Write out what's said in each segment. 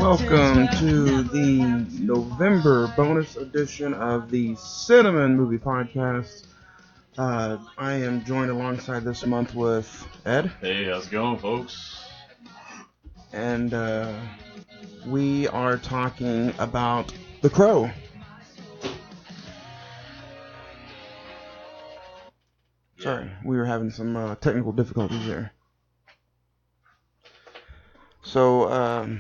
Welcome to the November bonus edition of the Cine-Men movie podcast. I am joined alongside this month with Ed. Hey, how's it going, folks? And we are talking about The Crow. Sorry, we were having some technical difficulties there. So,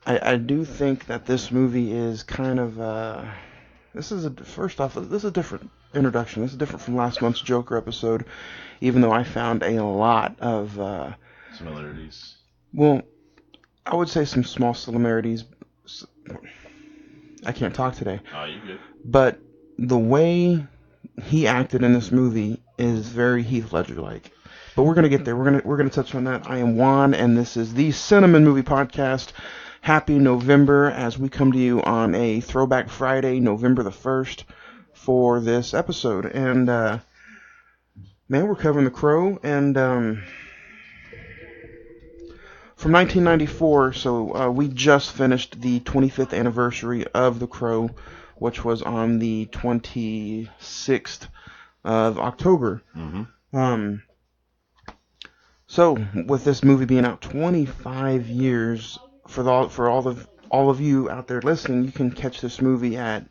I do think that this movie is kind of, this is a different introduction. This is different from last month's Joker episode, even though I found a lot of similarities. Well, I would say some small similarities. I can't talk today. Oh, you good? But the way he acted in this movie is very Heath Ledger-like. But we're gonna get there. We're gonna touch on that. I am Juan, and this is the Cine-Men movie podcast. Happy November as we come to you on a Throwback Friday, November the 1st, for this episode. And man, we're covering The Crow, and from 1994. So we just finished the 25th anniversary of The Crow, which was on the 26th of October. Mm-hmm. So with this movie being out 25 years, for all of you out there listening, you can catch this movie at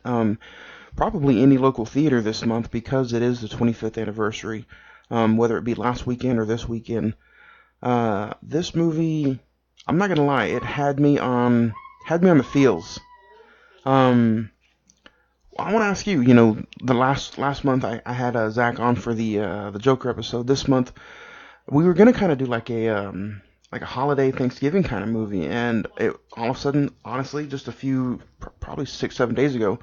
probably any local theater this month because it is the 25th anniversary, whether it be last weekend or this weekend. This movie, I'm not gonna lie, it had me on the feels. I want to ask you, the last month I had Zach on for the Joker episode. This month we were gonna kind of do like a holiday Thanksgiving kind of movie, and all of a sudden, honestly, just a few, probably 6-7 days ago,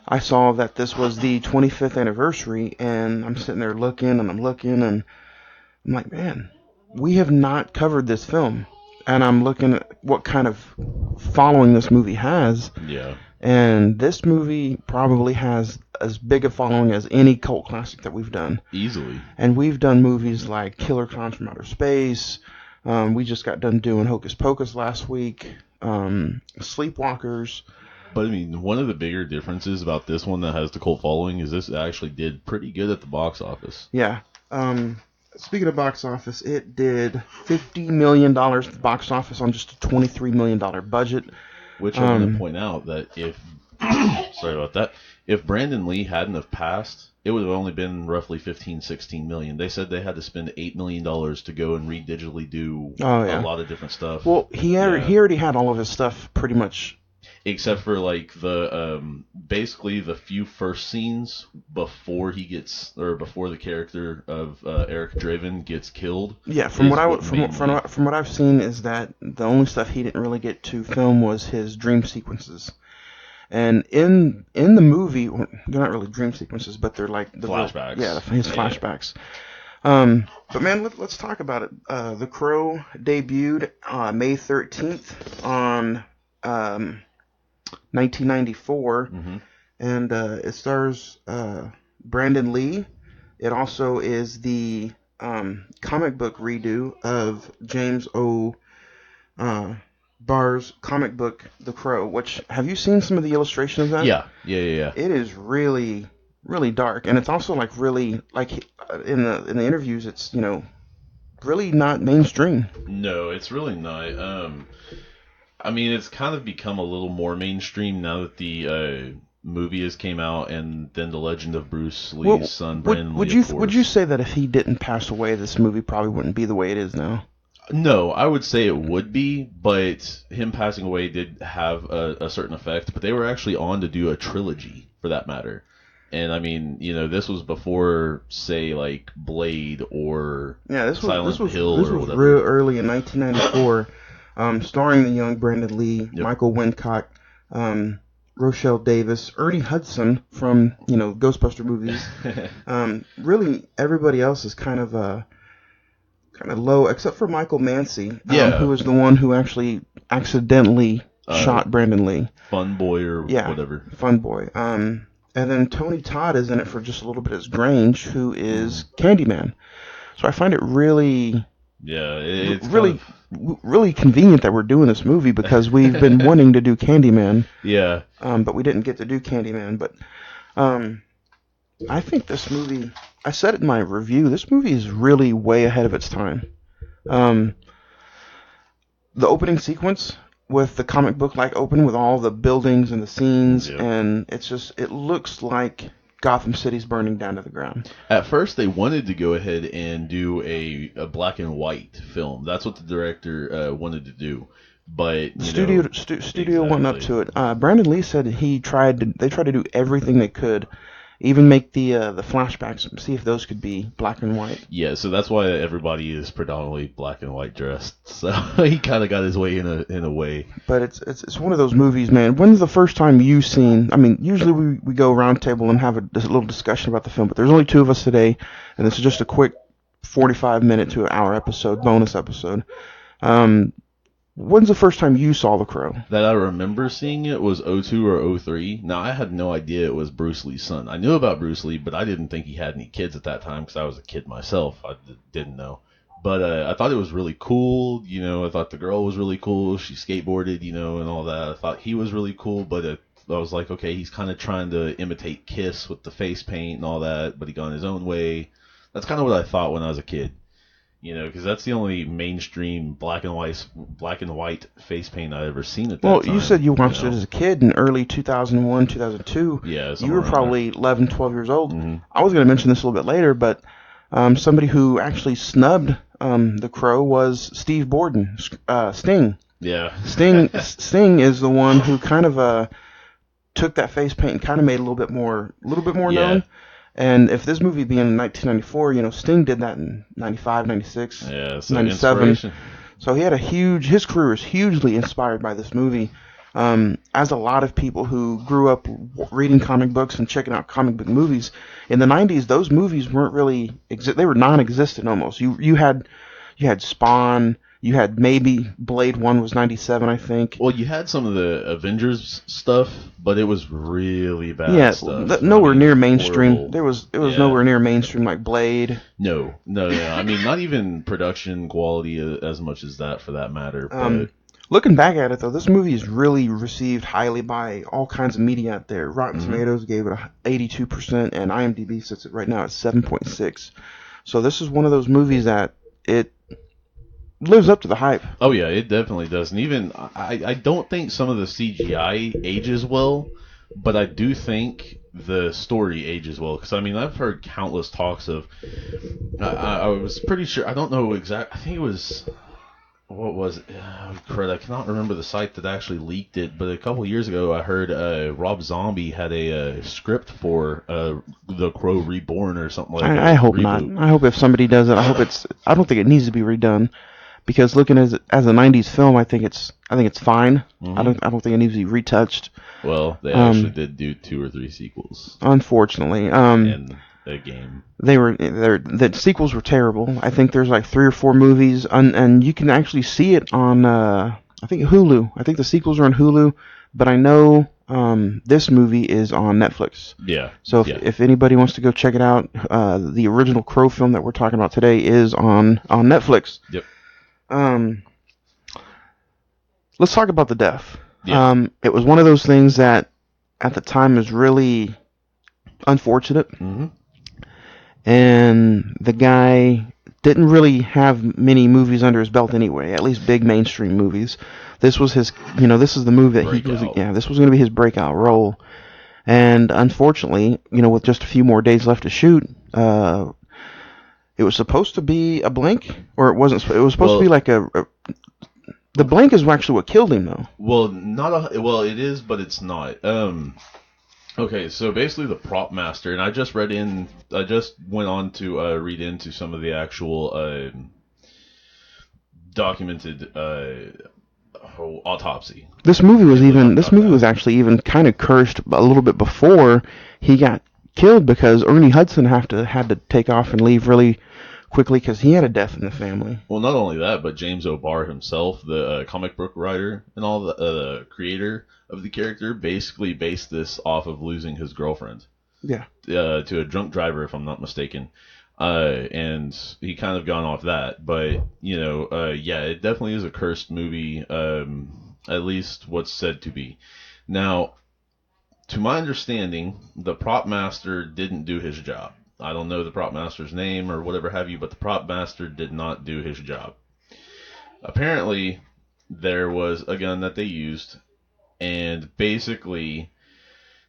I saw that this was the 25th anniversary, and I'm sitting there looking, and I'm like, man, we have not covered this film, and I'm looking at what kind of following this movie has. Yeah. And this movie probably has as big a following as any cult classic that we've done. Easily. And we've done movies like Killer Clowns from Outer Space. We just got done doing Hocus Pocus last week. Sleepwalkers. But I mean, one of the bigger differences about this one that has the cult following is this actually did pretty good at the box office. Yeah. Speaking of box office, it did $50 million at the box office on just a $23 million budget. Which I'm going to point out that if Brandon Lee hadn't have passed, it would have only been roughly 15-16 million. They said they had to spend $8 million to go and redigitally do a lot of different stuff. Well, he already had all of his stuff pretty much. Except for like the basically the few first scenes before the character of Eric Draven gets killed. Yeah, from what I've seen is that the only stuff he didn't really get to film was his dream sequences. And in the movie, they're not really dream sequences, but they're like the flashbacks. His flashbacks. But man, let's talk about it. The Crow debuted May 13th on 1994, mm-hmm. and it stars Brandon Lee. It also is the comic book redo of James O. Barr's comic book, The Crow. Which, have you seen some of the illustration of that? Yeah. It is really, really dark, and it's also like really like in the interviews, it's really not mainstream. No, it's really not. I mean, it's kind of become a little more mainstream now that the movie has came out, and then the Legend of Bruce Lee's son, Brandon Lee. Would you say that if he didn't pass away, this movie probably wouldn't be the way it is now? No, I would say it would be, but him passing away did have a certain effect. But they were actually on to do a trilogy, for that matter. And I mean, this was before, say, like Blade or Silent Hill or whatever. This was real early in 1994. Starring the young Brandon Lee, yep. Michael Wincott, Rochelle Davis, Ernie Hudson from Ghostbuster movies. Really, everybody else is kind of low, except for Michael Mancy, who was the one who actually accidentally shot Brandon Lee. Fun Boy or whatever. Fun Boy. And then Tony Todd is in it for just a little bit as Grange, who is Candyman. So I find it really Yeah, it's kind Really, of really convenient that we're doing this movie because we've been wanting to do Candyman, yeah. but we didn't get to do Candyman. But um, I think this movie, I said it in my review, this movie is really way ahead of its time. Um, the opening sequence with the comic book like open with all the buildings and the scenes, Yep. and it looks like Gotham City's burning down to the ground. At first, they wanted to go ahead and do a black and white film. That's what the director wanted to do. But, The you know, studio went up exactly. to it. Brandon Lee said they tried to do everything they could, even make the flashbacks, see if those could be black and white. Yeah, so that's why everybody is predominantly black and white dressed. So he kind of got his way in a way. But it's one of those movies, man. When's the first time you've seen? I mean, usually we go around table and have this little discussion about the film, but there's only two of us today, and this is just a quick 45-minute to an hour episode, bonus episode. Um, when's the first time you saw The Crow? That I remember seeing it was '02 or '03. Now, I had no idea it was Bruce Lee's son. I knew about Bruce Lee, but I didn't think he had any kids at that time because I was a kid myself. Didn't know. But I thought it was really cool. You know, I thought the girl was really cool. She skateboarded, you know, and all that. I thought he was really cool, but I was like, okay, he's kind of trying to imitate Kiss with the face paint and all that, but he got his own way. That's kind of what I thought when I was a kid. You know, because that's the only mainstream black and white face paint I ever seen at that Well, time. you said you watched know? it as a kid in early 2001, 2002. Yeah, You somewhere were around probably 11, 12 years old. there. I was going to mention this a little bit later, but somebody who actually snubbed The Crow was Steve Borden, Sting. Yeah. Sting is the one who kind of took that face paint and kind of made it a little bit more Yeah. known. And if this movie being in 1994, you know, Sting did that in 95, 96, Yeah, so 97. inspiration. So his career is hugely inspired by this movie. As a lot of people who grew up reading comic books and checking out comic book movies, in the 90s, those movies weren't really, they were non-existent almost. You had Spawn, you had maybe Blade 1 was 97, I think. Well, you had some of the Avengers stuff, but it was really bad Yeah, stuff. nowhere I mean, near mainstream. horrible. It was Yeah. nowhere near mainstream like Blade. No. I mean, not even production quality as much as that, for that matter. But Looking back at it though, this movie is really received highly by all kinds of media out there. Rotten Tomatoes gave it 82%, and IMDb sits it right now at 7.6. So this is one of those movies that it lives up to the hype. oh yeah, it definitely does. And even I don't think some of the CGI ages well, but I do think the story ages well. Because I mean, I've heard countless talks of. I was pretty sure. I don't know exact. I think it was. What was it? Crud, I cannot remember the site that actually leaked it, but a couple years ago I heard Rob Zombie had a script for The Crow Reborn or something like that. I hope Reboot. not. I hope if somebody does it, I don't think it needs to be redone, because looking as a '90s film, I think it's fine. I don't think it needs to be retouched. Well, they actually did do 2 or 3 sequels Unfortunately, and a game. the sequels were terrible. I think there's like 3 or 4 movies, and you can actually see it on I think Hulu. I think the sequels are on Hulu, but I know this movie is on Netflix. Yeah. So if anybody wants to go check it out, the original Crow film that we're talking about today is on Netflix. Yep. Let's talk about the death. Yeah. It was one of those things that at the time was really unfortunate. And the guy didn't really have many movies under his belt anyway, at least big mainstream movies. This was his, this is the movie that this was going to be his breakout role. And unfortunately, with just a few more days left to shoot, it was supposed to be a blink, or it wasn't. It was supposed to be like the blink is actually what killed him, though. Well, it is, but it's not. Okay, so basically the prop master, and I just went on to read into some of the actual documented autopsy. This movie was actually even kind of cursed a little bit before he got killed, because Ernie Hudson had to take off and leave really quickly because he had a death in the family. Well, not only that, but James O'Barr himself, the comic book writer and all the creator of the character, basically based this off of losing his girlfriend. Yeah. To a drunk driver, if I'm not mistaken. And he kind of gone off that. But yeah, it definitely is a cursed movie. At least what's said to be. Now, to my understanding, the prop master didn't do his job. I don't know the prop master's name or whatever have you, but the prop master did not do his job. Apparently, there was a gun that they used and basically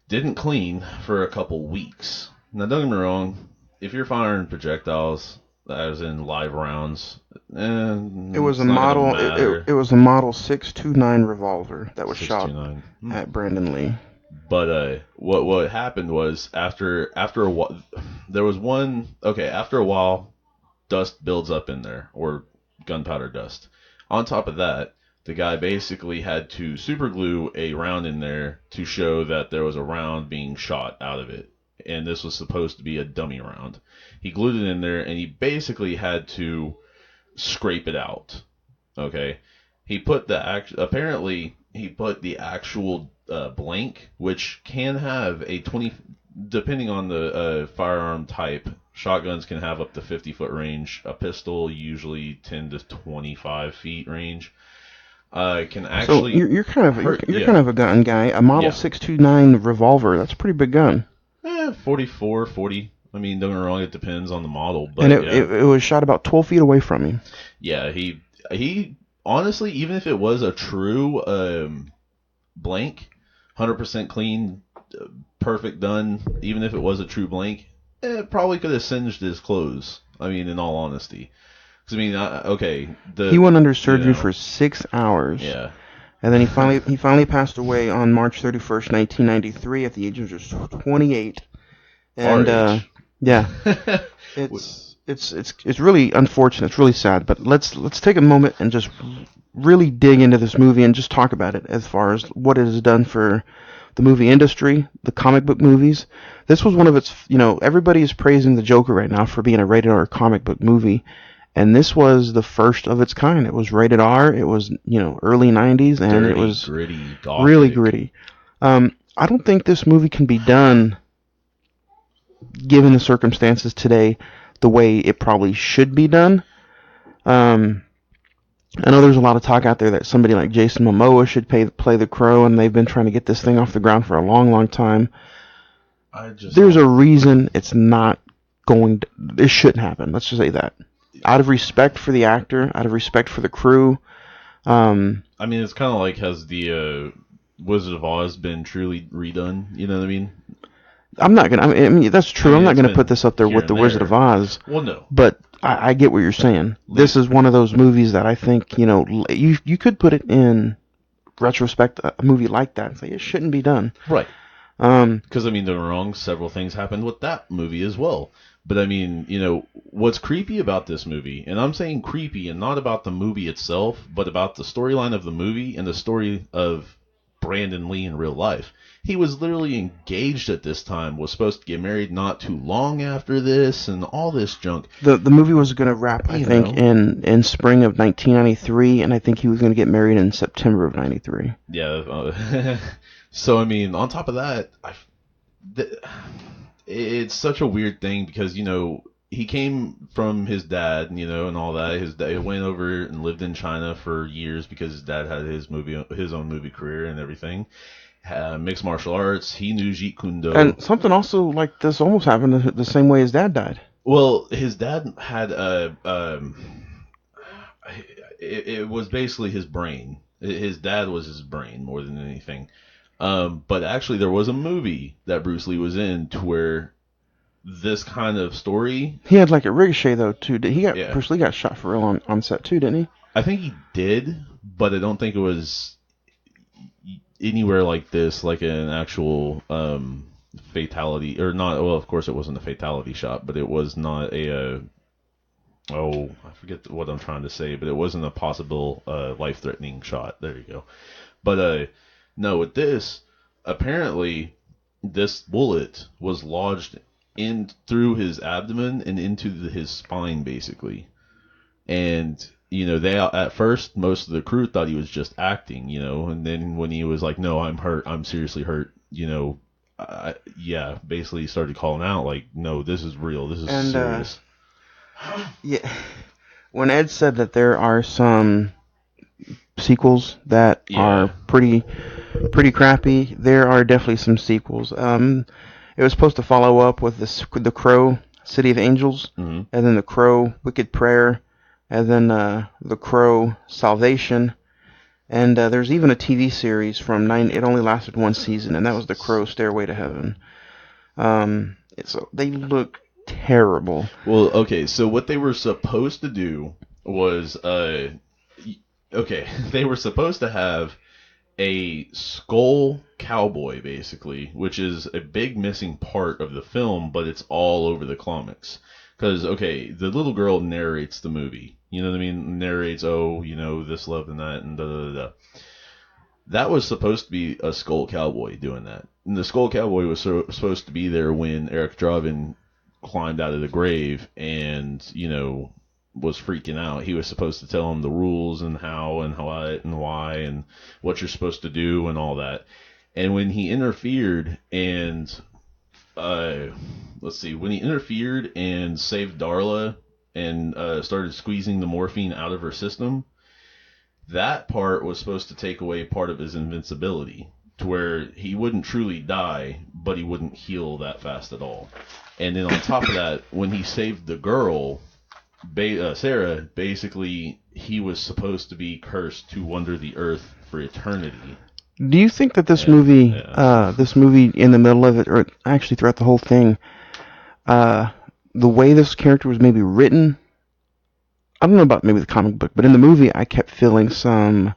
didn't clean for a couple weeks. Now, don't get me wrong, if you're firing projectiles, as in live rounds, It was a it's not going to model. matter. It was a model 6.29 revolver that was shot 629. at Brandon Lee. But what happened was after a while, there was one. Okay, after a while, dust builds up in there, or gunpowder dust. On top of that, the guy basically had to super glue a round in there to show that there was a round being shot out of it, and this was supposed to be a dummy round. He glued it in there, and he basically had to scrape it out. Okay, apparently he put the actual blank, which can have a 20, depending on the firearm type. Shotguns can have up to 50-foot range. A pistol usually 10 to 25 feet range. Can So actually you're kind of hurt. you're Yeah, kind of a gun guy. A model yeah. 6.29 revolver. That's a pretty big gun. 44, 40. I mean, don't get me wrong. It depends on the model, And but yeah, it was shot about 12 feet away from him. yeah. He honestly, even if it was a true blank, 100% clean, perfect done. Even if it was a true blank, it probably could have singed his clothes. I mean, in all honesty, because I mean, okay, He went under you surgery know, for 6 hours, yeah, and then he finally passed away on March 31st, 1993, at the age of just 28. our And age. yeah, it's really unfortunate. It's really sad. But let's take a moment and just really dig into this movie and just talk about it as far as what it has done for the movie industry, the comic book movies. This was one of its, everybody is praising the Joker right now for being a rated R comic book movie. And this was the first of its kind. It was rated R. It was, early 90s, and it Dirty, was gritty, really gothic. gritty. I don't think this movie can be done, given the circumstances today, the way it probably should be done. I know there's a lot of talk out there that somebody like Jason Momoa should play the Crow, and they've been trying to get this thing off the ground for a long, long time. There's a reason it's not going to... It shouldn't happen. Let's just say that. Out of respect for the actor, out of respect for the crew. I mean, it's kind of like, has the Wizard of Oz been truly redone? You know what I mean? I'm not gonna. I mean, that's true. I'm not gonna put this up there here with the and Wizard there. of Oz. Well, no. But I get what you're saying. This is one of those movies that I think, you could put it in retrospect, a movie like that, and say it shouldn't be done. Right. Because, I mean, don't get me wrong, several things happened with that movie as well. But, I mean, what's creepy about this movie, and I'm saying creepy and not about the movie itself, but about the storyline of the movie and the story of Brandon Lee in real life. He was literally engaged at this time, was supposed to get married not too long after this, and all this junk. The movie was going to wrap, I think, in spring of 1993, and I think he was going to get married in September of 93. Yeah. So, I mean, on top of that, it's such a weird thing because, he came from his dad, and all that. His dad went over and lived in China for years because his dad had his own movie career and everything. Mixed martial arts. He knew Jeet Kune Do. And something also like this almost happened the same way his dad died. Well, his dad had it was basically his brain. His dad was his brain more than anything. But actually, there was a movie that Bruce Lee was in to where this kind of story. He had like a ricochet though too. Yeah. Bruce Lee got shot for real on set too, didn't he? I think he did, but I don't think it was anywhere like this, like an actual fatality or not. Well, of course it wasn't a fatality shot, but it was not a. I forget what I'm trying to say, but it wasn't a possible life-threatening shot. There you go. But no, with this, apparently, this bullet was lodged in through his abdomen and into his spine, basically. And they at first, most of the crew thought he was just acting, and then when he was like, "No, I'm hurt. I'm seriously hurt," basically started calling out like, "No, this is real. This is serious." Yeah. When Ed said that there are some sequels that are Yeah. pretty crappy, there are definitely some sequels. It was supposed to follow up with the Crow City of Angels, Hmm. and then the Crow Wicked Prayer, and then the Crow Salvation, and there's even a TV series from nine. It only lasted one season, and that was the Crow Stairway to Heaven. They look terrible. Well, okay, so what they were supposed to do was, okay, they were supposed to have a skull cowboy, basically, which is a big missing part of the film, but it's all over the comics. Because, okay, the little girl narrates the movie. You know what I mean? Narrates, oh, this love and that, and da da da da. That was supposed to be a skull cowboy doing that. And the skull cowboy was supposed to be there when Eric Draven climbed out of the grave and, was freaking out. He was supposed to tell him the rules and how and what and why and what you're supposed to do and all that. And when he interfered and let's see, when he interfered and saved Darla and started squeezing the morphine out of her system, that part was supposed to take away part of his invincibility to where he wouldn't truly die, but he wouldn't heal that fast at all. And then on top of that, when he saved the girl, Sarah, basically he was supposed to be cursed to wander the earth for eternity. Do you think that And yeah, this movie in the middle of it, or actually throughout the whole thing, uh, the way this character was maybe written, I don't know about maybe the comic book, but in the movie I kept feeling some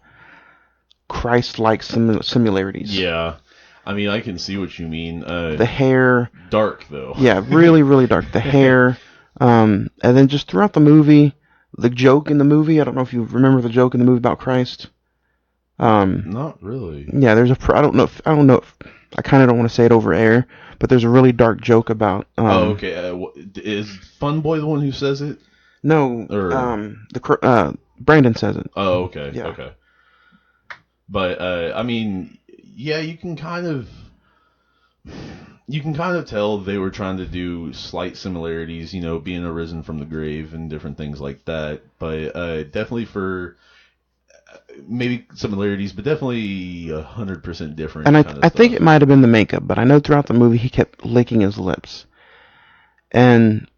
Christ-like similarities. yeah. I mean, I can see what you mean. The hair, Dark though. yeah, really, really dark. The hair, and then just throughout the movie, the joke in the movie. I don't know if you remember the joke in the movie about Christ. Not really. Yeah, I don't know. I don't know. I kind of don't want to say it over air, but there's a really dark joke about. Oh, okay. Is Fun Boy the one who says it? No, Or Brandon says it. oh, okay, Yeah. okay. But I mean, yeah, you can kind of tell they were trying to do slight similarities, being arisen from the grave and different things like that. But definitely for maybe similarities, but definitely 100% different And kind of I think stuff. it might have been the makeup, but I know throughout the movie he kept licking his lips. And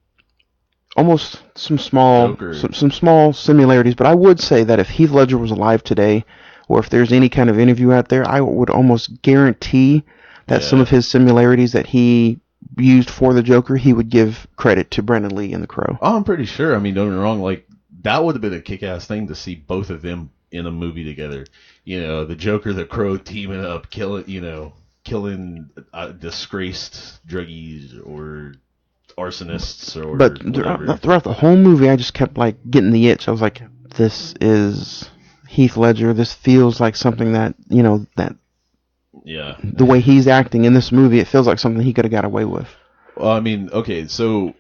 almost Joker, some small similarities, but I would say that if Heath Ledger was alive today, or if there's any kind of interview out there, I would almost guarantee that some of yeah. his similarities that he used for the Joker, he would give credit to Brandon Lee in The Crow. Oh, I'm pretty sure. I mean, don't get me wrong. Like that would have been a kick-ass thing to see both of them in a movie together. The Joker, the Crow teaming up, killing disgraced druggies or arsonists or But whatever. throughout the whole movie, I just kept like getting the itch. I was like, this is Heath Ledger. This feels like something that that Yeah. the way he's acting in this movie, it feels like something he could have got away with. Well, I mean, okay, so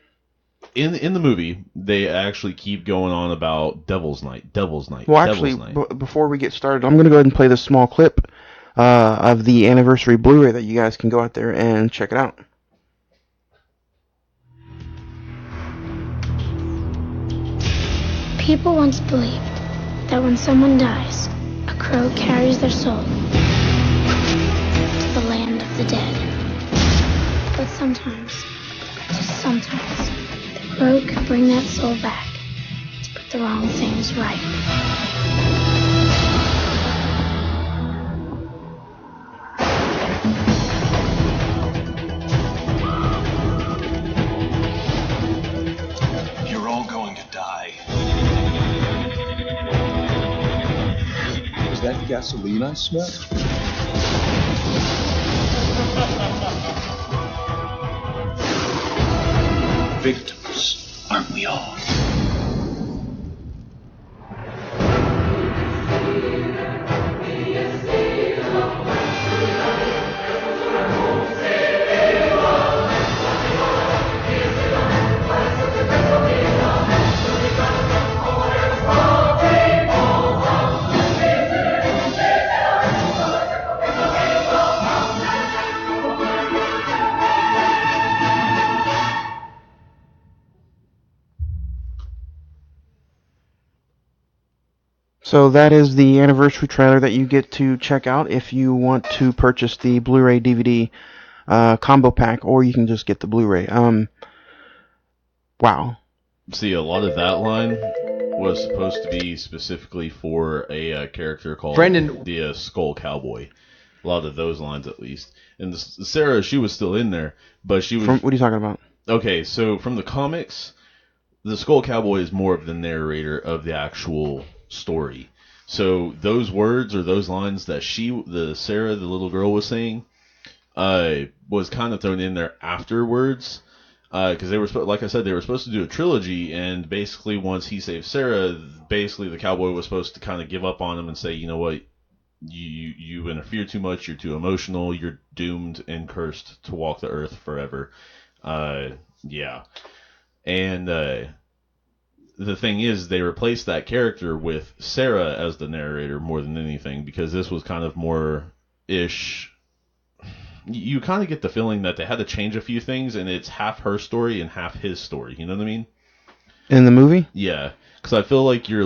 in the movie, they actually keep going on about Devil's Night, Devil's Night, Well, actually, Devil's Night. before we get started, I'm going to go ahead and play this small clip of the anniversary Blu-ray that you guys can go out there and check it out. People once believed that when someone dies, a crow carries their soul to the land of the dead. But sometimes, just sometimes, the crow can bring that soul back to put the wrong things right. You're all going to die. Was that gasoline I smelled? Victims, aren't we all? So that is the anniversary trailer that you get to check out if you want to purchase the Blu-ray DVD combo pack, or you can just get the Blu-ray. Wow. See, a lot of that line was supposed to be specifically for a character called Brendan- the Skull Cowboy. A lot of those lines, at least. And Sarah, she was still in there, but she was... What are you talking about? Okay, so from the comics, the Skull Cowboy is more of the narrator of the actual story. So those words or those lines that Sarah, the little girl, was saying, was kind of thrown in there afterwards. Because they were, like I said, they were supposed to do a trilogy, and basically once he saved Sarah, basically the cowboy was supposed to kind of give up on him and say, you know what, you interfere too much, you're too emotional, you're doomed and cursed to walk the earth forever. Yeah. And the thing is, they replaced that character with Sarah as the narrator more than anything, because this was kind of more ish. You kind of get the feeling that they had to change a few things, and it's half her story and half his story. You know what I mean? In the movie? Yeah, because I feel like you're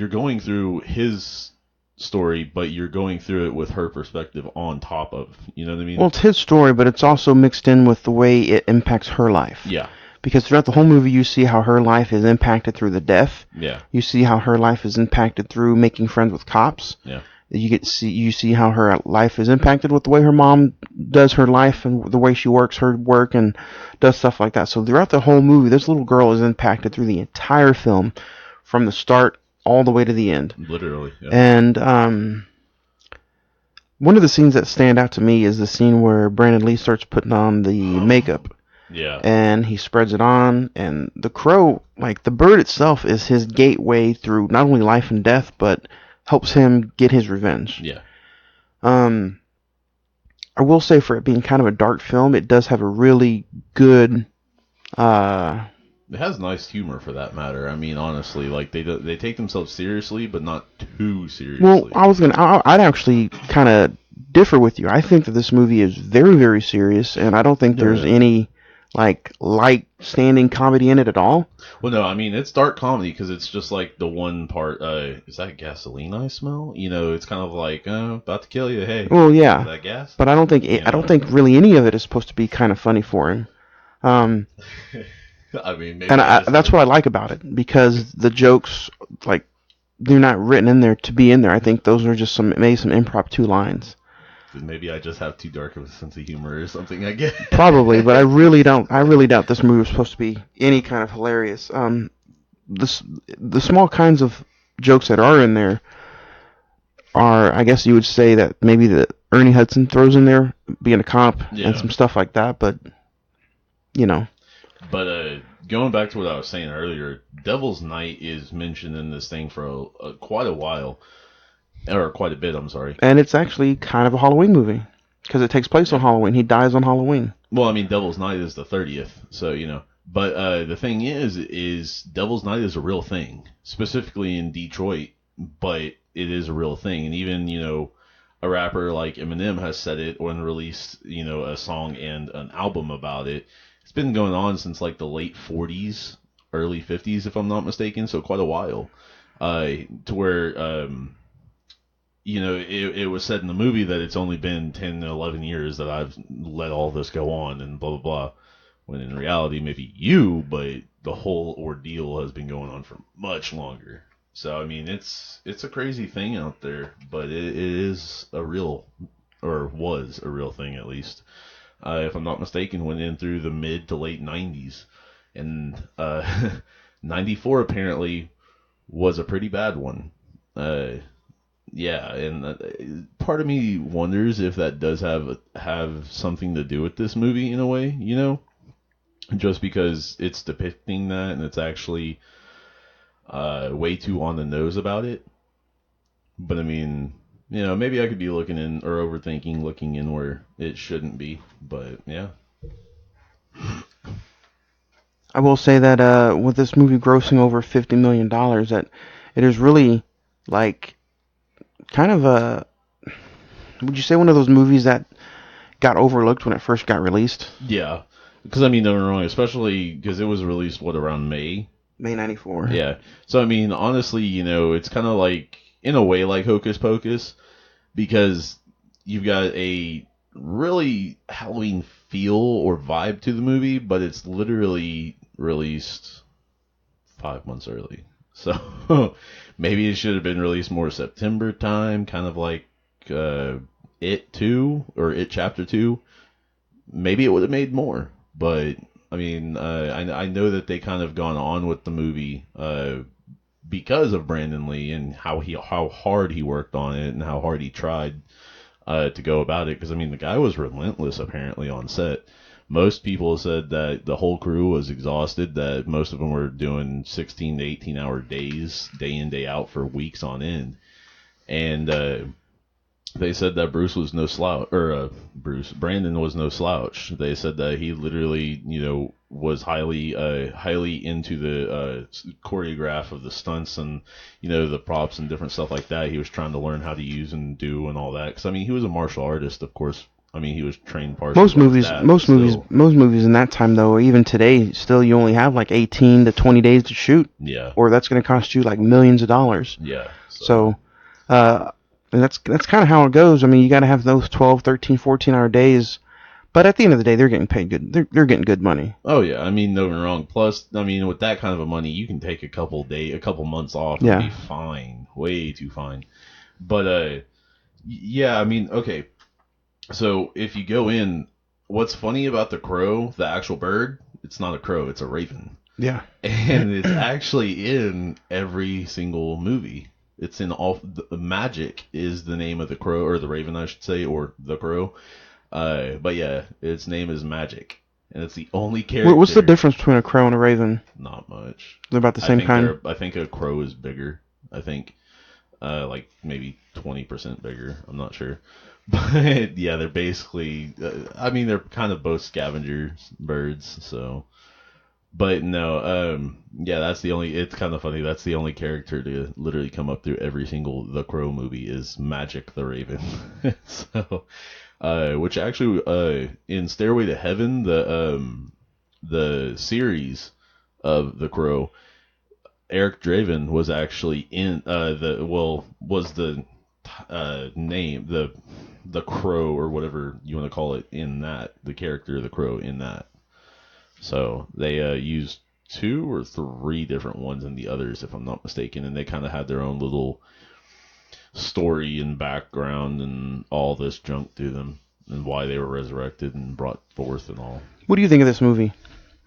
going through his story, but you're going through it with her perspective on top of. You know what I mean? Well, it's his story, but it's also mixed in with the way it impacts her life. Yeah. Because throughout the whole movie, you see how her life is impacted through the death. Yeah. You see how her life is impacted through making friends with cops. Yeah. You see how her life is impacted with the way her mom does her life and the way she works her work and does stuff like that. So throughout the whole movie, this little girl is impacted through the entire film, from the start all the way to the end. Literally. Yeah. And one of the scenes that stand out to me is the scene where Brandon Lee starts putting on the makeup. Yeah. And he spreads it on, and the crow, like the bird itself, is his gateway through not only life and death, but helps him get his revenge. Yeah. I will say, for it being kind of a dark film, it does have a really good. It has nice humor, for that matter. I mean, honestly, like they take themselves seriously, but not too seriously. Well, I'd actually kind of differ with you. I think that this movie is very, very serious, and I don't think there's any like light standing comedy in it at all. Well, no, I mean, it's dark comedy because it's just like the one part, is that gasoline I smell? You know, it's kind of like, about to kill you, hey. Well, yeah. Is that gas? But I don't think I don't think really any of it is supposed to be kind of funny for him. I mean, maybe and that's what I like about it, because the jokes, like, they're not written in there to be in there. I think those are just maybe some impromptu lines. Maybe I just have too dark of a sense of humor or something, I guess. Probably, but I really doubt this movie was supposed to be any kind of hilarious. The small kinds of jokes that are in there are, I guess you would say that maybe that Ernie Hudson throws in there, being a cop, and some stuff like that, but, you know. But going back to what I was saying earlier, Devil's Night is mentioned in this thing for quite a while. Or quite a bit, I'm sorry. And it's actually kind of a Halloween movie, because it takes place on Halloween. He dies on Halloween. Well, I mean, Devil's Night is the 30th, so, you know. But the thing is Devil's Night is a real thing, specifically in Detroit, but it is a real thing. And even, you know, a rapper like Eminem has said it when released, you know, a song and an album about it. It's been going on since, like, the late 40s, early 50s, if I'm not mistaken, so quite a while. To where... you know, it was said in the movie that it's only been 10, 11 years that I've let all this go on and blah, blah, blah. When in reality, maybe but the whole ordeal has been going on for much longer. So, I mean, it's a crazy thing out there, but it is a real, or was a real thing at least. If I'm not mistaken, went in through the mid to late 90s. And 94 apparently was a pretty bad one. Yeah, and part of me wonders if that does have something to do with this movie in a way, you know? Just because it's depicting that and it's actually way too on the nose about it. But I mean, you know, maybe I could be looking in where it shouldn't be. But yeah. I will say that with this movie grossing over $50 million, that it is really like kind of would you say one of those movies that got overlooked when it first got released? Yeah, because I mean, don't get me wrong, especially because it was released around May 94. Yeah, so I mean, honestly, you know, it's kind of like in a way like Hocus Pocus, because you've got a really Halloween feel or vibe to the movie, but it's literally released 5 months early. So maybe it should have been released more September time, kind of like It 2 or It Chapter 2. Maybe it would have made more, but I mean, I know that they kind of gone on with the movie because of Brandon Lee and how hard he worked on it and how hard he tried to go about it. Because I mean, the guy was relentless apparently on set. Most people said that the whole crew was exhausted. That most of them were doing 16 to 18-hour days, day in day out for weeks on end, and they said that Bruce was no slouch, or Brandon was no slouch. They said that he literally, was highly into the choreograph of the stunts and, the props and different stuff like that. He was trying to learn how to use and do and all that. Because I mean, he was a martial artist, of course. I mean, he was trained partially. Most movies in that time though, even today, still you only have like 18 to 20 days to shoot. Yeah. Or that's going to cost you like millions of dollars. Yeah. So and that's kind of how it goes. I mean, you got to have those 12, 13, 14-hour days. But at the end of the day, they're getting paid good. They're getting good money. Oh yeah, I mean, no wrong. Plus, I mean, with that kind of a money, you can take a couple months off and be fine, way too fine. But yeah, I mean, okay. So if you go in, what's funny about the crow, the actual bird? It's not a crow, it's a raven. Yeah, and it's actually in every single movie. It's in all. Magic is the name of the crow, or the raven, I should say, or the crow. But yeah, its name is Magic, and it's the only character. What's the difference between a crow and a raven? Not much. They're about the same kind. I think a crow is bigger. I think, like maybe 20% bigger. I'm not sure, but yeah, they're basically. I mean, they're kind of both scavenger birds. So, but no, yeah, that's the only. It's kind of funny. That's the only character to literally come up through every single The Crow movie is Magic the Raven. So. Which actually, in Stairway to Heaven, the series of The Crow, Eric Draven was actually in was the name the Crow or whatever you want to call it in that, the character of the Crow in that. So they used 2 or 3 different ones in the others, if I'm not mistaken, and they kind of had their own little story and background and all this junk to them and why they were resurrected and brought forth and all. What do you think of this movie?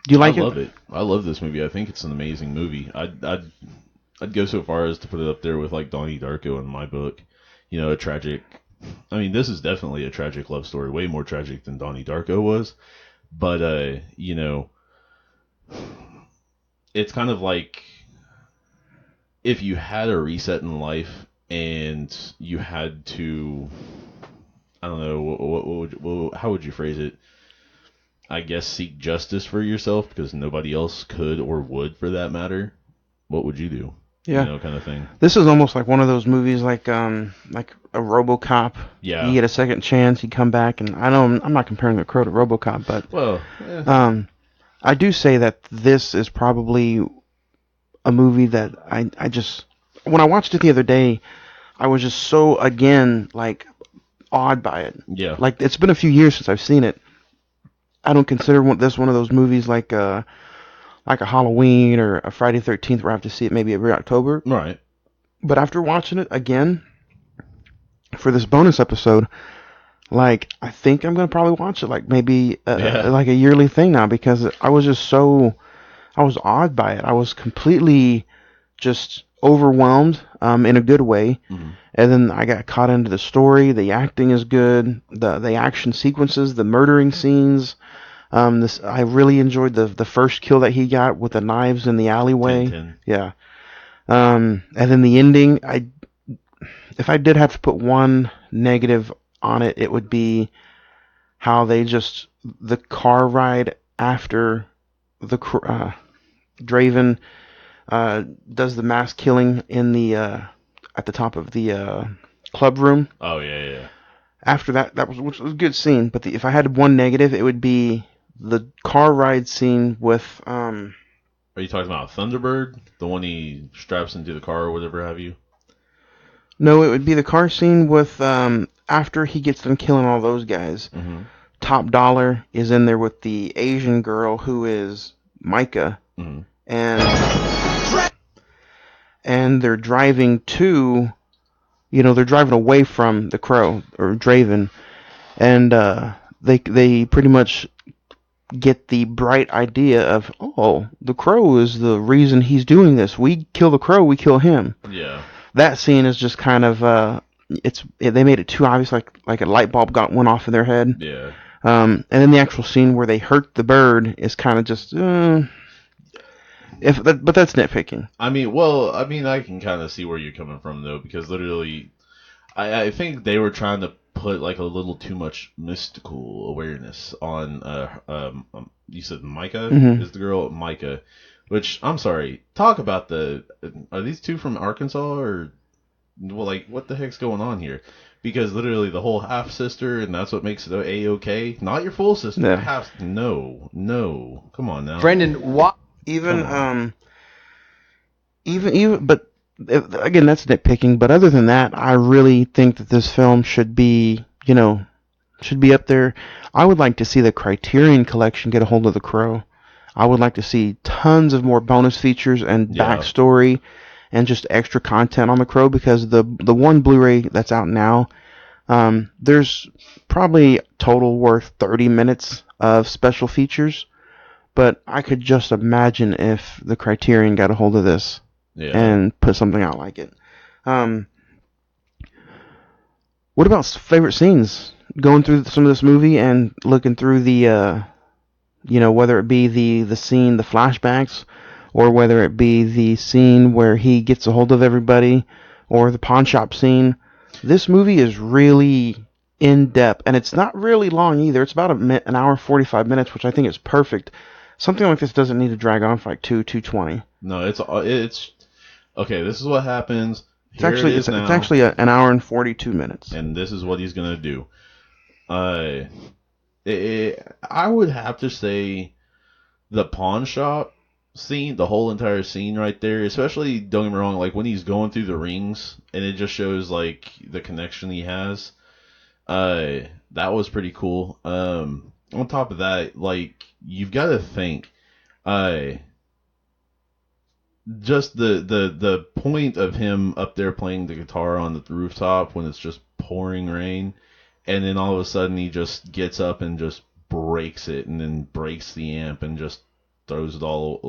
Do you like it? I love it. I love this movie. I think it's an amazing movie. I'd go so far as to put it up there with like Donnie Darko in my book. A tragic. I mean, this is definitely a tragic love story, way more tragic than Donnie Darko was. But it's kind of like if you had a reset in life and you had to, I don't know, how would you phrase it? I guess seek justice for yourself because nobody else could or would, for that matter. What would you do? Yeah, kind of thing. This is almost like one of those movies, like a RoboCop. Yeah. You get a second chance, you come back, and I know I'm not comparing The Crow to RoboCop, but I do say that this is probably a movie that I just, when I watched it the other day, I was just so, again, like, awed by it. Yeah. Like, it's been a few years since I've seen it. I don't consider this one of those movies like a Halloween or a Friday the 13th where I have to see it maybe every October. Right. But after watching it again for this bonus episode, like, I think I'm going to probably watch it like maybe like a yearly thing now because I was just I was awed by it. I was completely just overwhelmed in a good way. Mm-hmm. And then I got caught into the story. The acting is good. The action sequences, the murdering scenes. I really enjoyed the first kill that he got with the knives in the alleyway. 10-10. Yeah. And then the ending, if I did have to put one negative on it, it would be how they the car ride after the Draven does the mass killing in the at the top of the club room. Oh yeah. After which was a good scene, but if I had one negative, it would be the car ride scene with. Are you talking about Thunderbird, the one he straps into the car or whatever have you? No, it would be the car scene with after he gets done killing all those guys. Mm-hmm. Top Dollar is in there with the Asian girl who is Micah, Mm-hmm. and they're driving to, they're driving away from the Crow or Draven, and they pretty much get the bright idea of, oh, the Crow is the reason he's doing this. We kill the Crow, we kill him. Yeah. That scene is just kind of they made it too obvious, like a light bulb went off in their head. Yeah. And then the actual scene where they hurt the bird is kind of just but that's nitpicking. I can kind of see where you're coming from though, because literally, I think they were trying to put like a little too much mystical awareness on you said Micah is the girl, Micah, which I'm sorry, talk about are these two from Arkansas, or well, like what the heck's going on here? Because literally the whole half sister, and that's what makes it a-okay. Not your full sister. Yeah. No, come on now, Brendan. What? Even but again, that's nitpicking. But other than that, I really think that this film should be up there. I would like to see the Criterion Collection get a hold of The Crow. I would like to see tons of more bonus features and backstory and just extra content on The Crow, because the one Blu-ray that's out now, there's probably total worth 30 minutes of special features. But I could just imagine if the Criterion got a hold of this and put something out like it. What about favorite scenes? Going through some of this movie and looking through the, whether it be the scene, the flashbacks, or whether it be the scene where he gets a hold of everybody, or the pawn shop scene. This movie is really in depth, and it's not really long either. It's about an hour 45 minutes, which I think is perfect. Something like this doesn't need to drag on for like 2:20. No, it's okay. This is what happens. It's actually an hour and 42 minutes. And this is what he's gonna do. I would have to say the pawn shop scene, the whole entire scene right there, especially, don't get me wrong, like when he's going through the rings and it just shows like the connection he has. That was pretty cool. On top of that, like, you've got to think, just the point of him up there playing the guitar on the rooftop when it's just pouring rain, and then all of a sudden he just gets up and just breaks it, and then breaks the amp and just throws it all,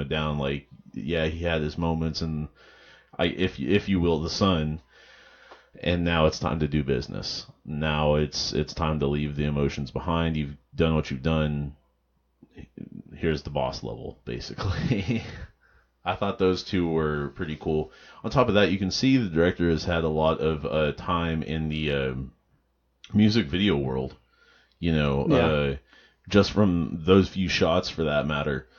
down. Like, yeah, he had his moments, and if you will, the sun. And now it's time to do business. Now it's time to leave the emotions behind. You've done what you've done. Here's the boss level, basically. I thought those two were pretty cool. On top of that, you can see the director has had a lot of time in the music video world. Just from those few shots, for that matter.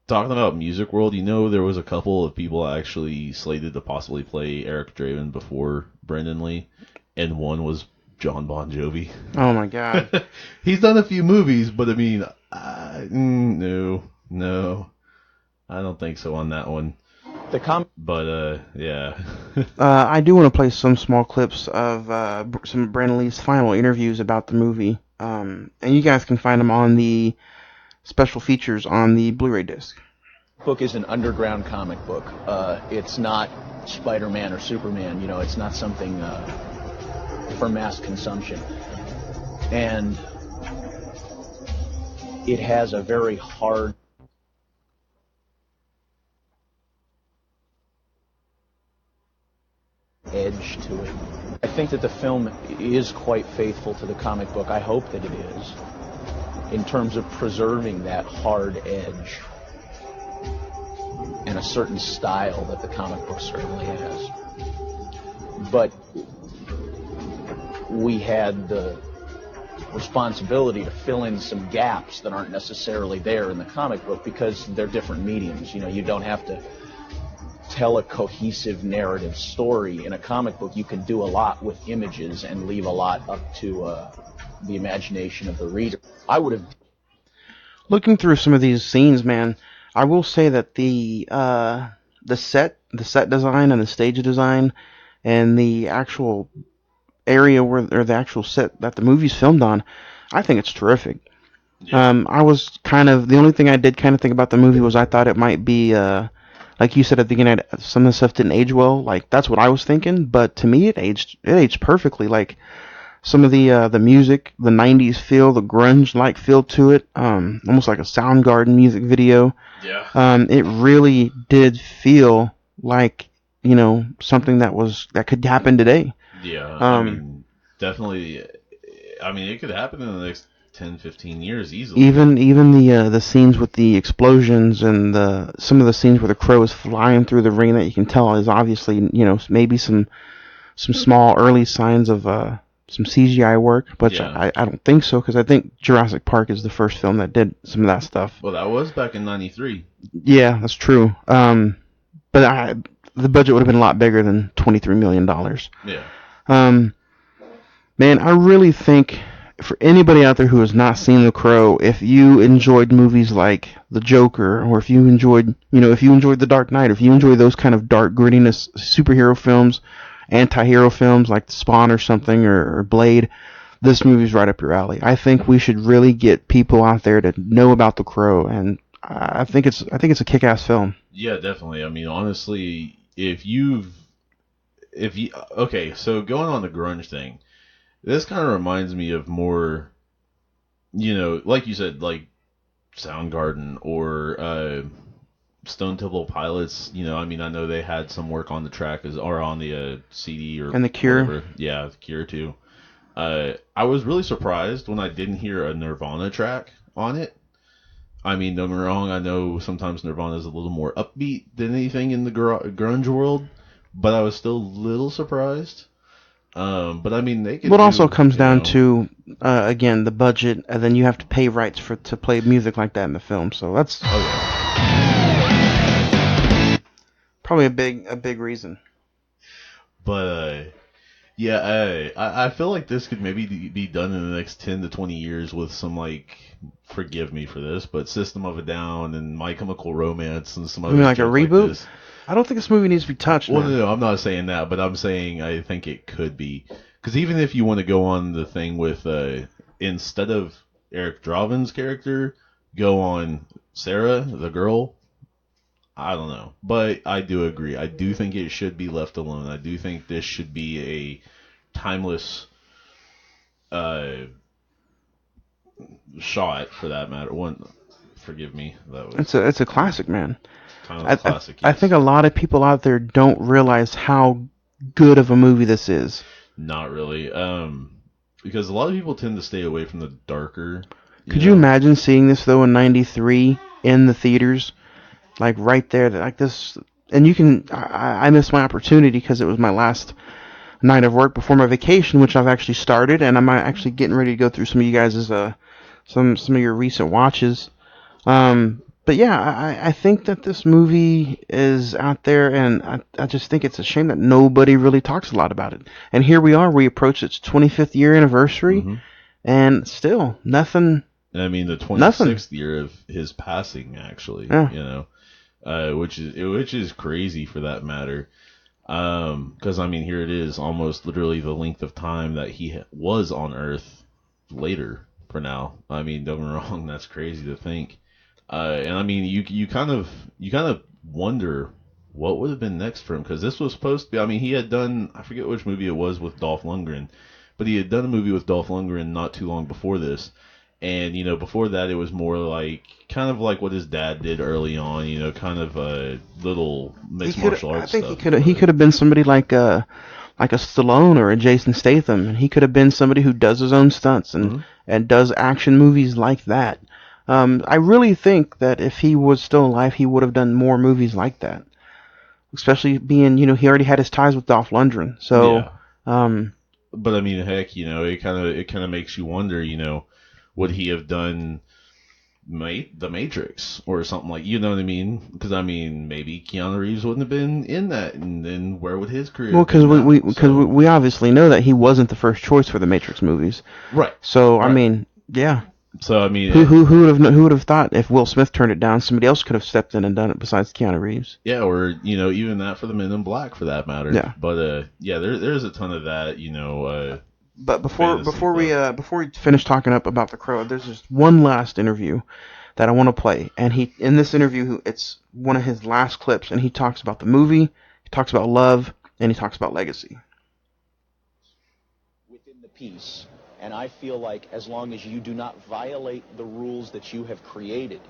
Talking about music world, there was a couple of people actually slated to possibly play Eric Draven before Brendan Lee, and one was John Bon Jovi. Oh my God. He's done a few movies, but I mean, no, I don't think so on that one. But yeah. I do want to play some small clips of some Brendan Lee's final interviews about the movie, and you guys can find them on the special features on the Blu-ray disc. Book is an underground comic book. It's not Spider-Man or Superman. It's not something for mass consumption. And it has a very hard edge to it. I think that the film is quite faithful to the comic book. I hope that it is, in terms of preserving that hard edge and a certain style that the comic book certainly has. But we had the responsibility to fill in some gaps that aren't necessarily there in the comic book, because they're different mediums. You don't have to tell a cohesive narrative story in a comic book. You can do a lot with images and leave a lot up to the imagination of the reader. I would have... Looking through some of these scenes, man, I will say that the the set design and the stage design and the actual area or the actual set that the movie's filmed on, I think it's terrific. Yeah. I was kind of the only thing I did kind of think about the movie was I thought it might be like you said at the beginning, some of the stuff didn't age well. Like that's what I was thinking, but to me it aged perfectly. Like some of the music, the '90s feel, the grunge-like feel to it, almost like a Soundgarden music video. Yeah. It really did feel like something that could happen today. Yeah. I Um, mean, definitely. I mean, it could happen in the next 10, 15 years easily. even the scenes with the explosions and some of the scenes where the crow is flying through the ring that you can tell is obviously maybe some small early signs of some CGI work, but Yeah. I don't think so because I think Jurassic Park is the first film that did some of that stuff. Well, that was back in '93. Yeah, that's true. But the budget would have been a lot bigger than $23 million. Yeah. Man, I really think for anybody out there who has not seen The Crow, if you enjoyed movies like The Joker, or if you enjoyed The Dark Knight, if you enjoy those kind of dark grittiness superhero films, anti-hero films like Spawn or something, or Blade, this movie's right up your alley. I think we should really get people out there to know about The Crow, and I think it's a kick-ass film. Yeah, definitely. I mean, honestly, okay, so going on the grunge thing, this kind of reminds me of more, like you said, like Soundgarden or Stone Temple Pilots. I mean, I know they had some work on the track or on the CD or And The Cure. whatever. Yeah, The Cure too. I was really surprised when I didn't hear a Nirvana track on it. I mean, don't get me wrong, I know sometimes Nirvana is a little more upbeat than anything in the grunge world, but I was still a little surprised. But I mean, they could. What also comes down to, again, the budget, and then you have to pay rights to play music like that in the film. So that's probably a big reason. But yeah, I feel like this could maybe be done in the next 10 to 20 years with some, like, forgive me for this, but System of a Down and My Chemical Romance and some other. You mean like a junk reboot? this. I don't think this movie needs to be touched. Well, man. no, I'm not saying that, but I'm saying I think it could be. Because even if you want to go on the thing with, instead of Eric Draven's character, go on Sarah, the girl, I don't know. But I do agree. I do think it should be left alone. I do think this should be a timeless shot, for that matter. Forgive me. That was It's a classic, man. kind of a classic. I think a lot of people out there don't realize how good of a movie this is. Not really. Because a lot of people tend to stay away from the darker. Could you imagine seeing this though in '93 in the theaters, like right there, like this? And I missed my opportunity because it was my last night of work before my vacation, which I've actually started, and I'm actually getting ready to go through some of you guys' some of your recent watches. But yeah, I think that this movie is out there, and I just think it's a shame that nobody really talks a lot about it. And here we are, we approach its 25th year anniversary, and still nothing. I mean, the 26th year of his passing, actually, which is crazy for that matter. Because I mean, here it is, almost literally the length of time that he was on Earth later. For now, I mean, don't get me wrong, that's crazy to think. And I mean, you kind of wonder what would have been next for him, because this was supposed to be. I mean, he had done, I forget which movie it was with Dolph Lundgren, but he had done a movie with Dolph Lundgren not too long before this. And before that, it was more like kind of like what his dad did early on. Kind of a little mixed martial arts stuff. I think he could have been somebody like a Stallone or a Jason Statham, and he could have been somebody who does his own stunts and does action movies like that. I really think that if he was still alive, he would have done more movies like that. Especially being, he already had his ties with Dolph Lundgren. So, yeah. But I mean, heck, it kind of makes you wonder, would he have done The Matrix or something like, you know what I mean? Because I mean, maybe Keanu Reeves wouldn't have been in that, and then where would his career? Well, because we obviously know that he wasn't the first choice for the Matrix movies. Right. So right. I mean, yeah. So I mean, Who would have thought if Will Smith turned it down, somebody else could have stepped in and done it besides Keanu Reeves? yeah, or even that for the Men in Black for that matter. Yeah. But yeah, there's a ton of that. But Fantasy before we finish talking up about The Crow, there's just one last interview that I want to play, and in this interview, it's one of his last clips, and he talks about the movie, he talks about love, and he talks about legacy. Within the piece, and I feel like as long as you do not violate the rules that you have created,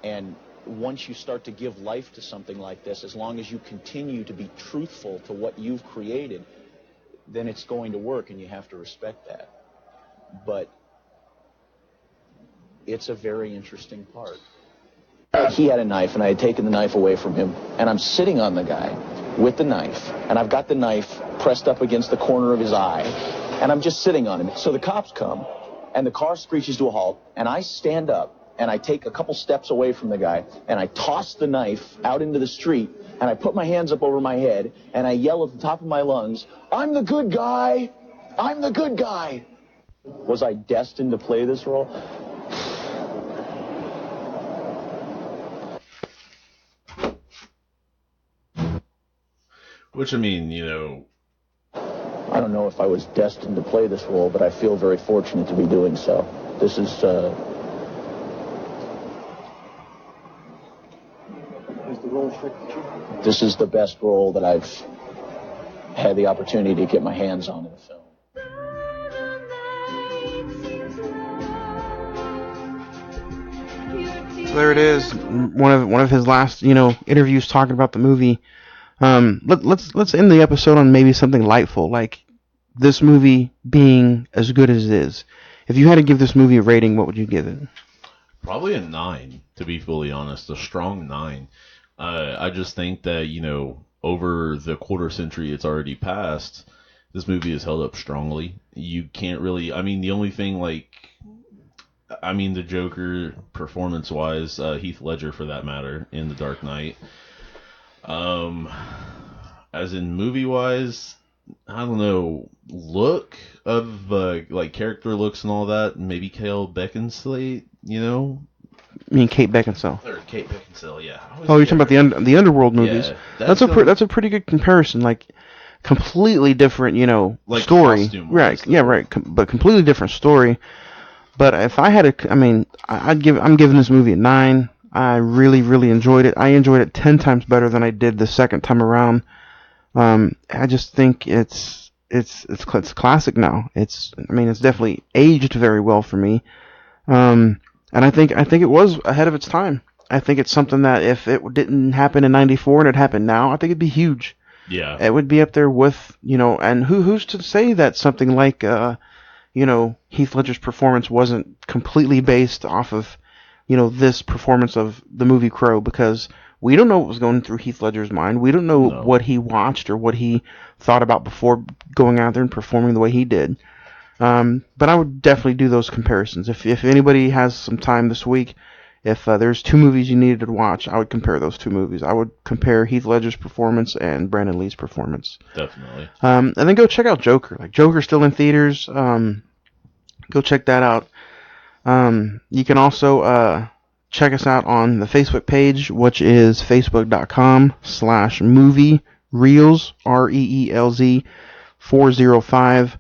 and once you start to give life to something like this, as long as you continue to be truthful to what you've created, then it's going to work, and you have to respect that. But it's a very interesting part. He had a knife, and I had taken the knife away from him, and I'm sitting on the guy with the knife, and I've got the knife pressed up against the corner of his eye, and I'm just sitting on him. So the cops come, and the car screeches to a halt, and I stand up, and I take a couple steps away from the guy, and I toss the knife out into the street, and I put my hands up over my head, and I yell at the top of my lungs, "I'm the good guy! I'm the good guy!" Was I destined to play this role? Which, I mean, I don't know if I was destined to play this role, but I feel very fortunate to be doing so. This is, this is the best role that I've had the opportunity to get my hands on in the film. So there it is, one of his last, interviews talking about the movie. Let's end the episode on maybe something lightful, like this movie being as good as it is. If you had to give this movie a rating, what would you give it? probably a 9, to be fully honest, a strong 9. I just think that over the quarter century it's already passed, this movie is held up strongly. You can't really, I mean, the only thing the Joker performance-wise, Heath Ledger for that matter, in The Dark Knight. As in movie-wise, I don't know, look of character looks and all that. Maybe Kate Beckinsale, You mean Kate Beckinsale? or Kate Beckinsale, yeah. Oh, you're talking about the Underworld movies. Yeah, that's a pretty good comparison. Like completely different, story. Costume-wise, Right? Yeah, right. But completely different story. But if I had to, I'm giving this movie a 9. I really, really enjoyed it. I enjoyed it 10 times better than I did the second time around. I just think it's classic now. It's definitely aged very well for me. And I think it was ahead of its time. I think it's something that if it didn't happen in '94 and it happened now, I think it'd be huge. Yeah. It would be up there with, and who's to say that something like Heath Ledger's performance wasn't completely based off of this performance of the movie Crow, because we don't know what was going through Heath Ledger's mind. We don't know what he watched or what he thought about before going out there and performing the way he did. But I would definitely do those comparisons. If anybody has some time this week, if there's 2 movies you needed to watch, I would compare those 2 movies. I would compare Heath Ledger's performance and Brandon Lee's performance. Definitely. And then go check out Joker. Like, Joker's still in theaters. Go check that out. You can also check us out on the Facebook page, which is facebook.com/movie reels, REELZ 405.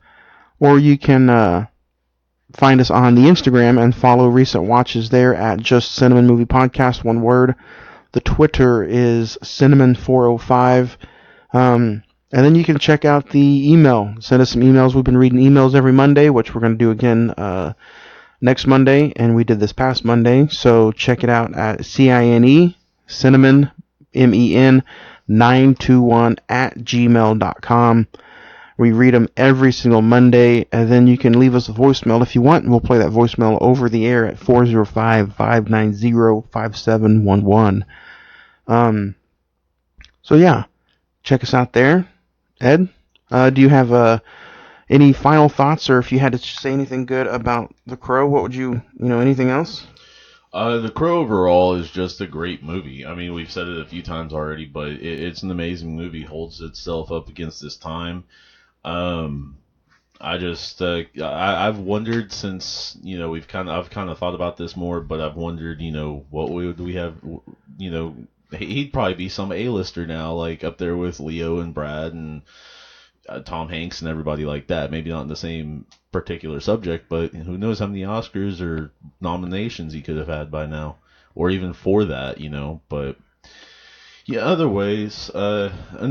Or you can find us on the Instagram and follow recent watches there at just Cine-Men Movie Podcast, one word. The Twitter is Cine-Men405. And then you can check out the email. Send us some emails. We've been reading emails every Monday, which we're going to do again next Monday, and we did this past Monday. So check it out at Cine-Men, MEN 921 at gmail.com. We read them every single Monday, and then you can leave us a voicemail if you want, and we'll play that voicemail over the air at 405-590-5711. So yeah, check us out there. Ed, do you have any final thoughts, or if you had to say anything good about The Crow, what would anything else? The Crow overall is just a great movie. I mean, we've said it a few times already, but it's an amazing movie. Holds itself up against this time. I've wondered since I've kind of thought about this more, but I've wondered what would we have he'd probably be some A-lister now, like up there with Leo and Brad and Tom Hanks and everybody like that. Maybe not in the same particular subject, but who knows how many Oscars or nominations he could have had by now, or even for that, But yeah, in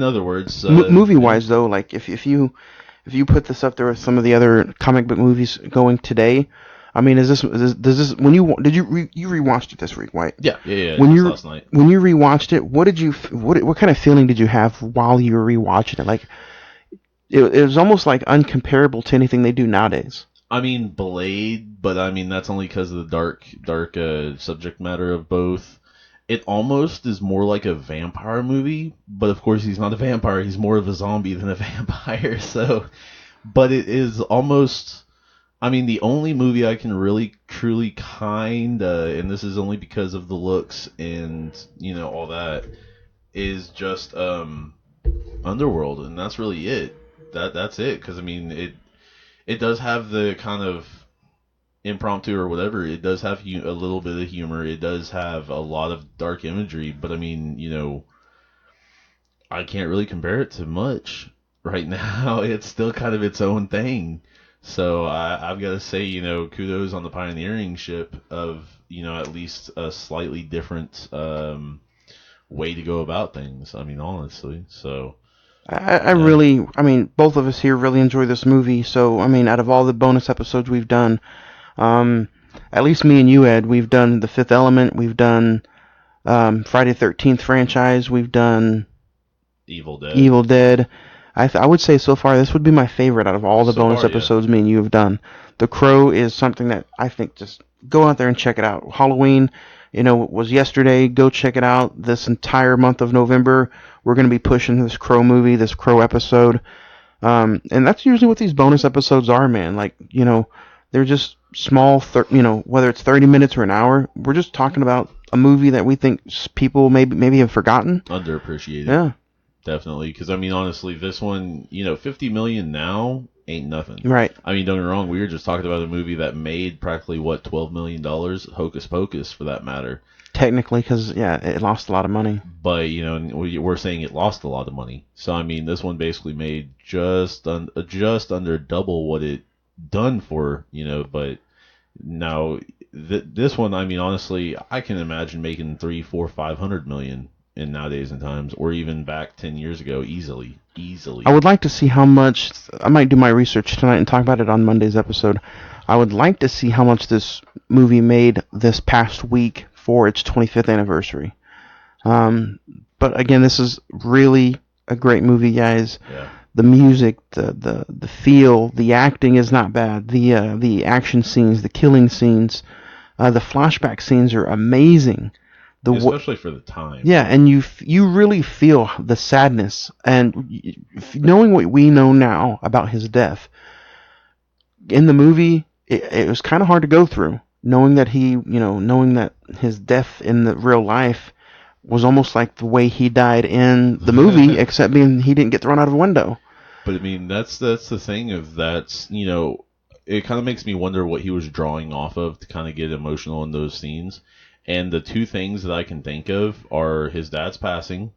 other words, Movie wise though, like if you put this up there with some of the other comic book movies going today, I mean, does this when you did you rewatched it this week, right? Yeah, When just you last night. when you rewatched it, what kind of feeling did you have while you were rewatching it? Like it was almost like uncomparable to anything they do nowadays. I mean, Blade, but I mean that's only because of the dark subject matter of both. It almost is more like a vampire movie, but of course he's not a vampire. He's more of a zombie than a vampire. So, but it is almost. I mean, the only movie I can really truly and this is only because of the looks and all that, is just Underworld, and that's really it. That's it. Because I mean, it does have the kind of impromptu or whatever. It does have a little bit of humor. It does have a lot of dark imagery, but I mean, I can't really compare it to much right now. It's still kind of its own thing. So I've got to say, kudos on the pioneering ship of, at least a slightly different way to go about things. I mean, honestly. So I really, I mean, both of us here really enjoy this movie. So, I mean, out of all the bonus episodes we've done, at least me and you, Ed, we've done The Fifth Element, we've done Friday the 13th franchise, we've done Evil Dead. I would say so far this would be my favorite out of all the bonus episodes me and you have done. The Crow is something that I think just go out there and check it out. Halloween, was yesterday. Go check it out. This entire month of November, we're going to be pushing this Crow movie, this Crow episode. And that's usually what these bonus episodes are, man. Like, they're just small, whether it's 30 minutes or an hour. We're just talking about a movie that we think people maybe have forgotten. Underappreciated. Yeah. Definitely, because I mean, honestly, this one, $50 million now ain't nothing. Right. I mean, don't get me wrong. We were just talking about a movie that made practically $12 million, Hocus Pocus, for that matter. Technically, because it lost a lot of money. But we're saying it lost a lot of money. So I mean, this one basically made just under double what it done for. But now this one, I mean, honestly, I can imagine making 300, 400, 500 million. In nowadays and times, or even back 10 years ago, easily. I would like to see how much. I might do my research tonight and talk about it on Monday's episode. I would like to see how much this movie made this past week for its 25th anniversary. But again, this is really a great movie, guys. Yeah. The music, the feel, the acting is not bad. The action scenes, the killing scenes, the flashback scenes are amazing. Especially for the time. Yeah, and you really feel the sadness, and knowing what we know now about his death in the movie, it was kind of hard to go through. Knowing that his death in the real life was almost like the way he died in the movie, except being he didn't get thrown out of a window. But I mean, that's the thing of that. It kind of makes me wonder what he was drawing off of to kind of get emotional in those scenes. And the two things that I can think of are his dad's passing,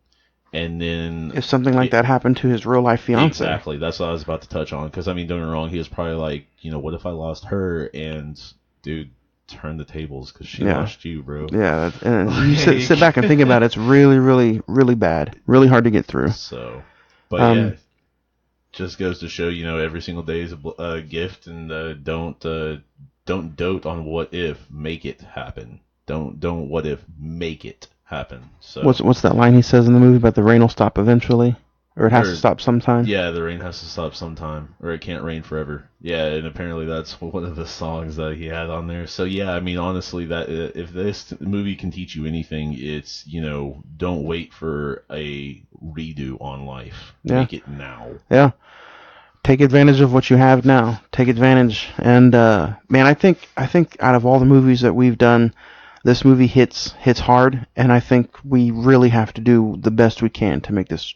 and then if something like that happened to his real life fiance. Exactly, that's what I was about to touch on. Because I mean, don't get me wrong, he was probably like, what if I lost her? And dude, turn the tables because she lost you, bro. Yeah, and you sit back and think about it. It's really, really, really bad, really hard to get through. So, but just goes to show, every single day is a gift, and don't dote on what if, make it happen. Don't what if, make it happen. So what's that line he says in the movie about the rain will stop eventually, or it has to stop sometime? Yeah, the rain has to stop sometime, or it can't rain forever. Yeah, and apparently that's one of the songs that he had on there. So yeah, I mean, honestly, that if this movie can teach you anything, it's don't wait for a redo on life. Yeah. Make it now. Yeah. Take advantage of what you have now. Take advantage, and man, I think out of all the movies that we've done, this movie hits hard, and I think we really have to do the best we can to make this.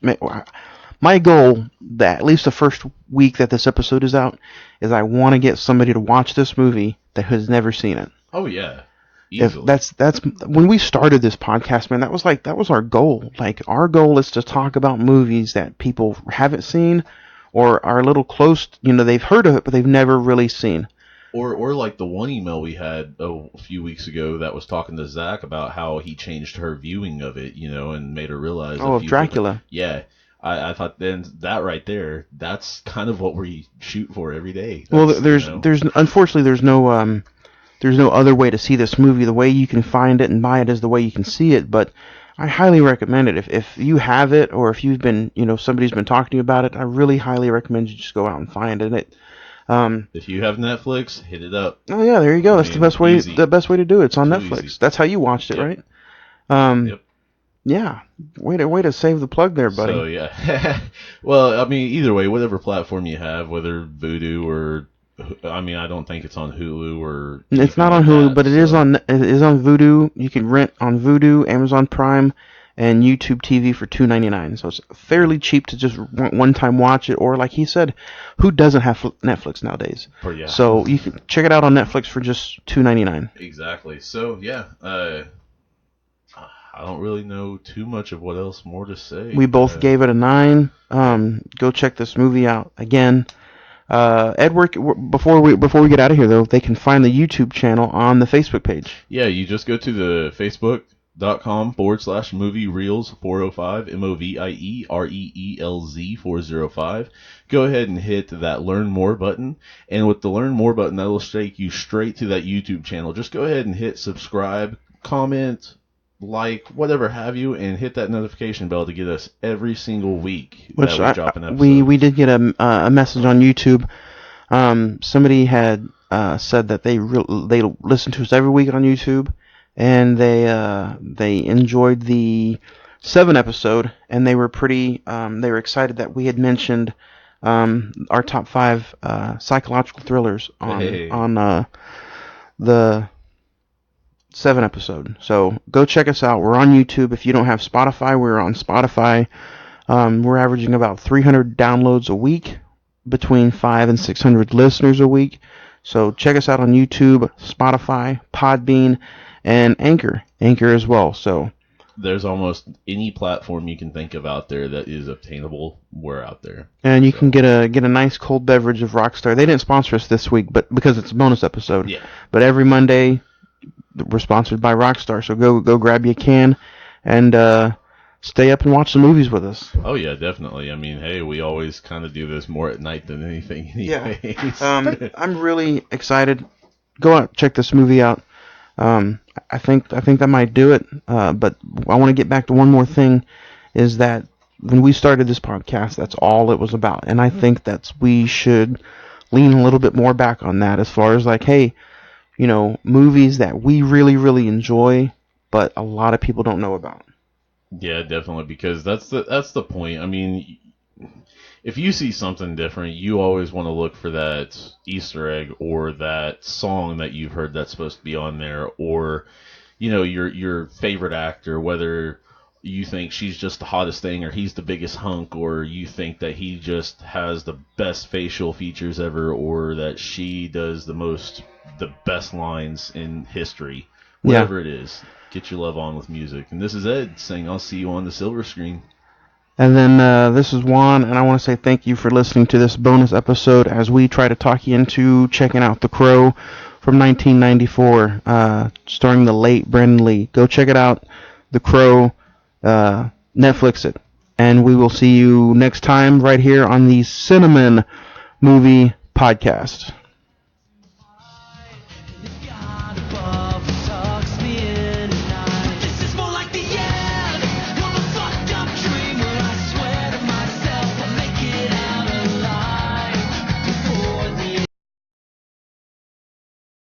my goal, that at least the first week that this episode is out, is I want to get somebody to watch this movie that has never seen it. Oh yeah, If easily. that's when we started this podcast, man, that was our goal. Like, our goal is to talk about movies that people haven't seen or are a little close, they've heard of it but they've never really seen. Or like the one email we had a few weeks ago that was talking to Zach about how he changed her viewing of it, and made her realize. Oh, of Dracula. Yeah, I thought then that right there, that's kind of what we shoot for every day. Well, That's, there's unfortunately there's no other way to see this movie. The way you can find it and buy it is the way you can see it. But I highly recommend it. If you have it, or if you've been, somebody's been talking to you about it, I really highly recommend you just go out and find it. if you have Netflix, hit it up. Oh yeah, there you go. That's the best way. Easy. The best way to do it. It's on Too Netflix. easy. That's how you watched it, Yep. right? Yep. Yeah. Way to save the plug there, buddy. So yeah, well, I mean, either way, whatever platform you have, whether Vudu or, I mean, I don't think it's on Hulu or. It's not on Hulu, but it is on Vudu. You can rent on Vudu, Amazon Prime, and YouTube TV for $2.99. So it's fairly cheap to just one time watch it. Or like he said, who doesn't have Netflix nowadays? Yeah. So you can check it out on Netflix for just $2.99. Exactly. So yeah, I don't really know too much of what else more to say. We both gave it a 9. Go check this movie out again. Edward, before we get out of here though, they can find the YouTube channel on the Facebook page. Yeah, you just go to the facebook.com/movie reels 405 MOVIEREELZ 405. Go ahead and hit that learn more button, and with the learn more button, that will take you straight to that YouTube channel. Just go ahead and hit subscribe, comment, like, whatever have you, and hit that notification bell to get us every single week Which that we drop an episode. we did get a message on YouTube. Somebody had said that they listen to us every week on YouTube, and they enjoyed the 7 episode, and they were they were excited that we had mentioned our top 5 psychological thrillers on the 7 episode. So go check us out. We're on YouTube. If you don't have Spotify, we're on Spotify. We're averaging about 300 downloads a week, between 500 and 600 listeners a week. So check us out on YouTube, Spotify, Podbean, and Anchor as well. So there's almost any platform you can think of out there that is obtainable. We're out there, and you can get a nice cold beverage of Rockstar. They didn't sponsor us this week, but because it's a bonus episode. Yeah. But every Monday we're sponsored by Rockstar, so go grab you a can and stay up and watch some movies with us. Oh yeah, definitely. I mean, hey, we always kind of do this more at night than anything. Anyways. Yeah. I'm really excited. Go out, check this movie out. I think that might do it. But I want to get back to one more thing, is that when we started this podcast, that's all it was about, and I think we should lean a little bit more back on that, as far as like, hey, movies that we really, really enjoy, but a lot of people don't know about. Yeah, definitely, because that's the point. I mean, if you see something different, you always want to look for that Easter egg or that song that you've heard that's supposed to be on there, or your favorite actor, whether you think she's just the hottest thing or he's the biggest hunk, or you think that he just has the best facial features ever, or that she does the best lines in history. Whatever it is, get your love on with music. And this is Ed saying I'll see you on the silver screen. And then this is Juan, and I want to say thank you for listening to this bonus episode as we try to talk you into checking out The Crow from 1994, starring the late Brandon Lee. Go check it out, The Crow, Netflix it. And we will see you next time right here on the Cine-Men Movie Podcast.